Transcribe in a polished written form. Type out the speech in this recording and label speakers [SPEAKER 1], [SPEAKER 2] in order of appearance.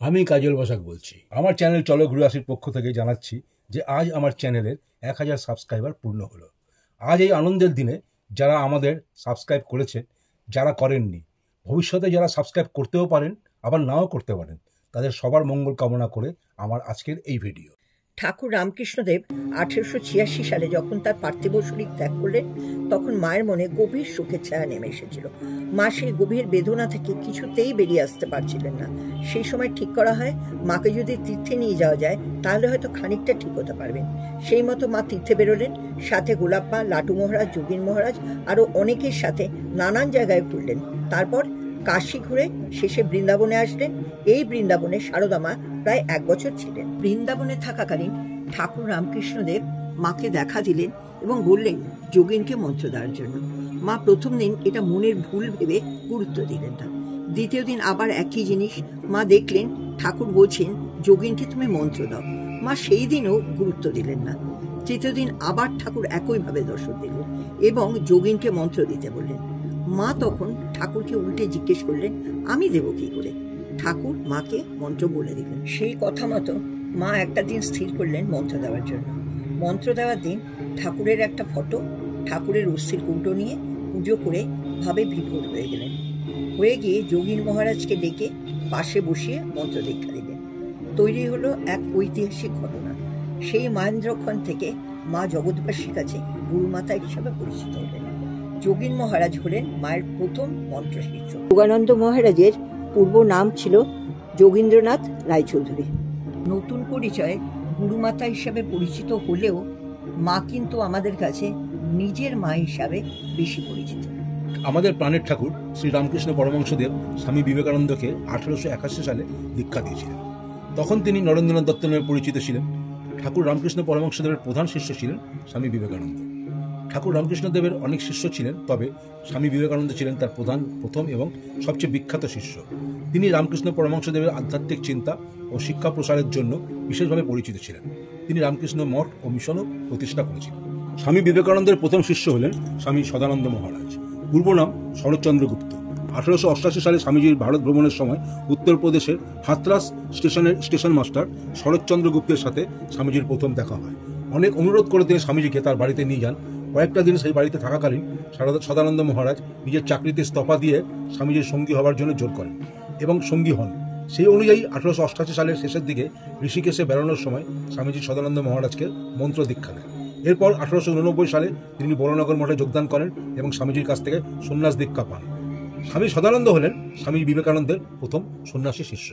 [SPEAKER 1] আমি কাজল বসাক বলছি। আমার চ্যানেল চলো ঘুরে আসির পক্ষ থেকে জানাচ্ছি যে আজ আমার চ্যানেলের 1000 সাবস্ক্রাইবার পূর্ণ হলো। আজ এই আনন্দের দিনে যারা আমাদের সাবস্ক্রাইব করেছেন, যারা করেননি, ভবিষ্যতে যারা সাবস্ক্রাইব করতেও পারেন আবার নাও করতে পারেন, তাদের সবার মঙ্গল কামনা করে আমার আজকের এই ভিডিও।
[SPEAKER 2] ঠাকুর রামকৃষ্ণদেব 1886 সালে যখন তার পার্থিব শরীর ত্যাগ করলেন, তখন মায়ের মনে গভীর শোকের ছায়া নেমে এসেছিল। মা সেই গভীর বেদনা থেকে কিছুতেই বেরিয়ে আসতে পারছিলেন না। সেই সময় ঠিক করা হয়, মাকে যদি তীর্থে নিয়ে যাওয়া যায় তাহলে হয়তো খানিকটা ঠিক হতে পারবেন। সেই মতো মা তীর্থে বেরোলেন, সাথে গোলাপ্পা, লাটু মহারাজ, যোগীন মহারাজ আরও অনেকের সাথে নানান জায়গায় ঘুরলেন। তারপর কাশী ঘুরে শেষে বৃন্দাবনে আসলেন। এই বৃন্দাবনে সারদা মা প্রায় 1 বছর ছিলেন। বৃন্দাবনে থাকাকালীন ঠাকুর রামকৃষ্ণদেব মাকে দেখা দিলেন এবং বললেন যোগীনকে মন্ত্র দেওয়ার জন্য। মা প্রথম দিন এটা মনের ভুল ভেবে গুরুত্ব দিলেন না। দ্বিতীয় দিন আবার একই জিনিস। মা দেখলেন ঠাকুর বলছেন যোগীনকে তুমি মন্ত্র দাও। মা সেই দিনও গুরুত্ব দিলেন না। তৃতীয় দিন আবার ঠাকুর একইভাবে দর্শন দিলেন এবং যোগীনকে মন্ত্র দিতে বললেন। মা তখন ঠাকুরকে উল্টে জিজ্ঞেস করলেন, আমি দেব কি করে? ঠাকুর মাকে মন্ত্র বলে দিলেন। সেই কথা মতো মা একটা দিন স্থির করলেন মন্ত্র দেওয়ার জন্য। মন্ত্র দেওয়ার দিন ঠাকুরের একটা ফটো, ঠাকুরের অস্থির কৌটো নিয়ে পুজো করে ভাবে বিভোর হয়ে গেলেন। হয়ে গিয়ে যোগীন মহারাজকে ডেকে পাশে বসিয়ে মন্ত্র দীক্ষা দিলেন। তৈরি হলো এক ঐতিহাসিক ঘটনা। সেই মহেন্দ্রক্ষণ থেকে মা জগৎবাসীর কাছে গুরুমাতা হিসাবে পরিচিত হলেন। যোগীন মহারাজ হলেন মায়ের প্রথম মন্ত্র শিষ্য। যোগানন্দ মহারাজের পূর্ব নাম ছিল যোগীন্দ্রনাথ রায়চৌধুরী। নতুন পরিচয়ে গুরুমাতা হিসাবে পরিচিত হলেও মা কিন্তু আমাদের কাছে নিজের মা হিসাবে বেশি পরিচিত।
[SPEAKER 1] আমাদের প্রাণের ঠাকুর শ্রী রামকৃষ্ণ পরমহংসদেব স্বামী বিবেকানন্দকে 1881 সালে দীক্ষা দিয়েছিলেন। তখন তিনি নরেন্দ্রনাথ দত্ত নামে পরিচিত ছিলেন। ঠাকুর রামকৃষ্ণ পরমহংসদেবের প্রধান শিষ্য ছিলেন স্বামী বিবেকানন্দ। ঠাকুর রামকৃষ্ণদেবের অনেক শিষ্য ছিলেন, তবে স্বামী বিবেকানন্দ ছিলেন তার প্রথম এবং সবচেয়ে বিখ্যাত শিষ্য। তিনি রামকৃষ্ণ পরমহংসদেবের আধ্যাত্মিক চিন্তা ও শিক্ষা প্রসারের জন্য বিশেষভাবে পরিচিত ছিলেন। তিনি রামকৃষ্ণ মঠ ও মিশনও প্রতিষ্ঠা করেছিলেন। স্বামী বিবেকানন্দের প্রথম শিষ্য হলেন স্বামী সদানন্দ মহারাজ। পূর্ব নাম শরৎচন্দ্র গুপ্ত। 1888 সালে স্বামীজির ভারত ভ্রমণের সময় উত্তরপ্রদেশের হাতরাস স্টেশন মাস্টার শরৎচন্দ্র গুপ্তের সাথে স্বামীজির প্রথম দেখা হয়। অনেক অনুরোধ করে তিনি স্বামীজিকে তার বাড়িতে নিয়ে যান। কয়েকটা দিন সেই বাড়িতে থাকাকালীন সদানন্দ মহারাজ নিজের চাকরিতে ইস্তফা দিয়ে স্বামীজির সঙ্গী হওয়ার জন্য জোর করেন এবং সঙ্গী হন। সেই অনুযায়ী 1888 সালের শেষের দিকে ঋষিকেশে বেরোনোর সময় স্বামীজি সদানন্দ মহারাজকে মন্ত্র দীক্ষা দেন। এরপর 1889 সালে তিনি বড়নগর মঠে যোগদান করেন এবং স্বামীজির কাছ থেকে সন্ন্যাস দীক্ষা পান। স্বামী সদানন্দ হলেন স্বামী বিবেকানন্দের প্রথম সন্ন্যাসী শিষ্য।